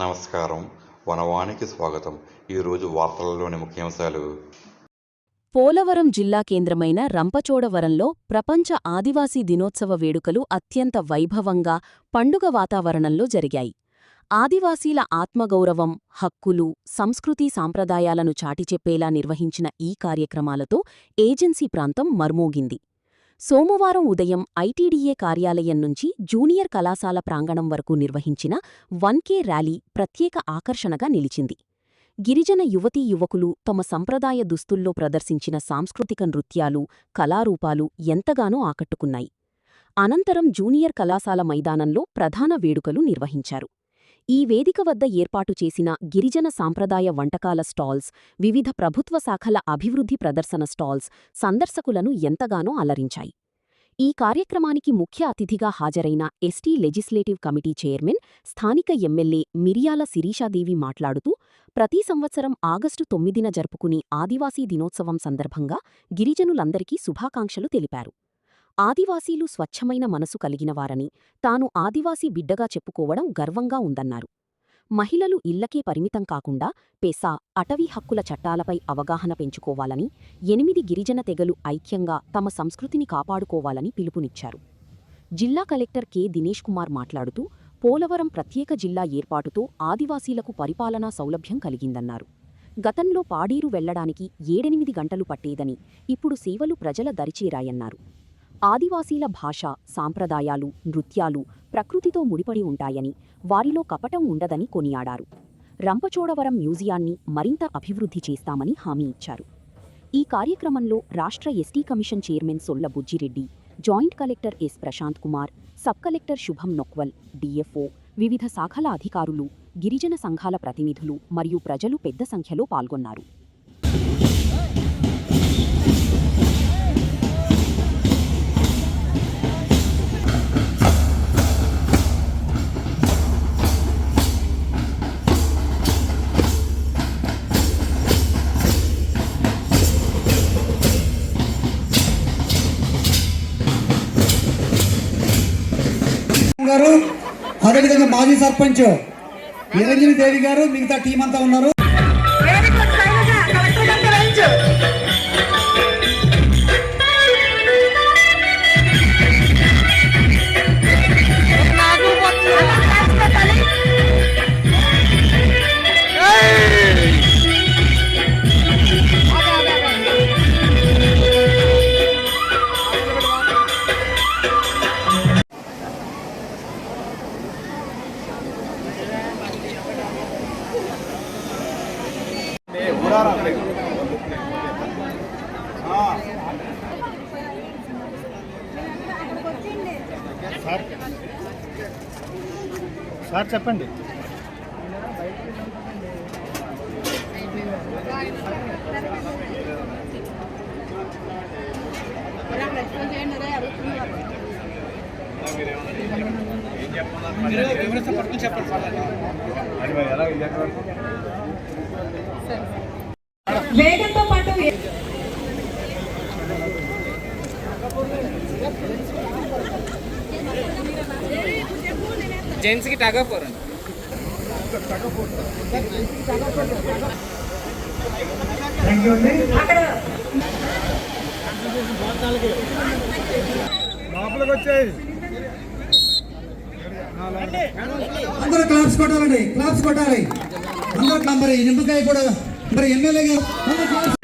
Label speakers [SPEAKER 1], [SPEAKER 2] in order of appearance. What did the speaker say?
[SPEAKER 1] నమస్కారం. వనవానికి స్వాగతం. ఈరోజు వార్తలలోని ముఖ్యాంశాలు.
[SPEAKER 2] పోలవరం జిల్లా కేంద్రమైన రంపచోడవరంలో ప్రపంచ ఆదివాసీ దినోత్సవ వేడుకలు అత్యంత వైభవంగా పండుగ వాతావరణంలో జరిగాయి. ఆదివాసీల ఆత్మగౌరవం, హక్కులు, సంస్కృతీ సాంప్రదాయాలను చాటిచెప్పేలా నిర్వహించిన ఈ కార్యక్రమాలతో ఏజెన్సీ ప్రాంతం మర్మోగింది. సోమవారం ఉదయం ఐటీడీఏ కార్యాలయం నుంచి జూనియర్ కళాశాల ప్రాంగణం వరకు నిర్వహించిన 1K ర్యాలీ ప్రత్యేక ఆకర్షణగా నిలిచింది. గిరిజన యువతీ యువకులు తమ సంప్రదాయ దుస్తుల్లో ప్రదర్శించిన సాంస్కృతిక నృత్యాలు, కళారూపాలు ఎంతగానో ఆకట్టుకున్నాయి. అనంతరం జూనియర్ కళాశాల మైదానంలో ప్రధాన వేడుకలు నిర్వహించారు. ఈ వేదిక వద్ద ఏర్పాటు చేసిన గిరిజన సాంప్రదాయ వంటకాల స్టాల్స్, వివిధ ప్రభుత్వ శాఖల అభివృద్ధి ప్రదర్శన స్టాల్స్ సందర్శకులను ఎంతగానో అలరించాయి. ఈ కార్యక్రమానికి ముఖ్య అతిథిగా హాజరైన ఎస్టీ లెజిస్లేటివ్ కమిటీ చైర్మన్, స్థానిక ఎమ్మెల్యే మిరియాల శిరీషాదేవి మాట్లాడుతూ, ప్రతి సంవత్సరం ఆగస్టు 9న జరుపుకునే ఆదివాసీ దినోత్సవం సందర్భంగా గిరిజనులందరికీ శుభాకాంక్షలు తెలిపారు. ఆదివాసీలు స్వచ్ఛమైన మనసు కలిగినవారని, తాను ఆదివాసీ బిడ్డగా చెప్పుకోవడం గర్వంగా ఉందన్నారు. మహిళలు ఇళ్లకే పరిమితం కాకుండా పెసా, అటవీ హక్కుల చట్టాలపై అవగాహన పెంచుకోవాలని, 8 గిరిజన తెగలు ఐక్యంగా తమ సంస్కృతిని కాపాడుకోవాలని పిలుపునిచ్చారు. జిల్లా కలెక్టర్ కె. దినేష్ కుమార్ మాట్లాడుతూ, పోలవరం ప్రత్యేక జిల్లా ఏర్పాటుతో ఆదివాసీలకు పరిపాలనా సౌలభ్యం కలిగిందన్నారు. గతంలో పాడేరు వెళ్లడానికి 7-8 గంటలు పట్టేదని, ఇప్పుడు సేవలు ప్రజల దరిచేరాయన్నారు. ఆదివాసీల భాష, సాంప్రదాయాలు, నృత్యాలు ప్రకృతితో ముడిపడి ఉంటాయని, వారిలో కపటం ఉండదని కొనియాడారు. రంపచోడవరం మ్యూజియాన్ని మరింత అభివృద్ధి చేస్తామని హామీ ఇచ్చారు. ఈ కార్యక్రమంలో రాష్ట్ర ST commission chairman Solla Bujjireddy, joint collector S. Prashanth Kumar, sub collector Shubham నొక్వల్, డిఎఫ్ఓ, వివిధ శాఖల అధికారులు, గిరిజన సంఘాల ప్రతినిధులు మరియు ప్రజలు పెద్ద సంఖ్యలో పాల్గొన్నారు.
[SPEAKER 3] గారు, అదేవిధంగా మాజీ సర్పంచ్ నిరంజని దేవి గారు, మిగతా టీం అంతా ఉన్నారు.
[SPEAKER 4] సార్ చెప్పండి.
[SPEAKER 5] వేగంతో పాటు
[SPEAKER 6] జెంట్స్ కి టగ్ ఆఫ్ వరండి.
[SPEAKER 4] లోపలికి వచ్చేది
[SPEAKER 3] అందరూ క్లాప్స్ కొట్టాలండి, క్లాప్స్ కొట్టాలి అందరూ. మరి నిమ్మకాయ కూడా, మరి ఎమ్మెల్యే గారు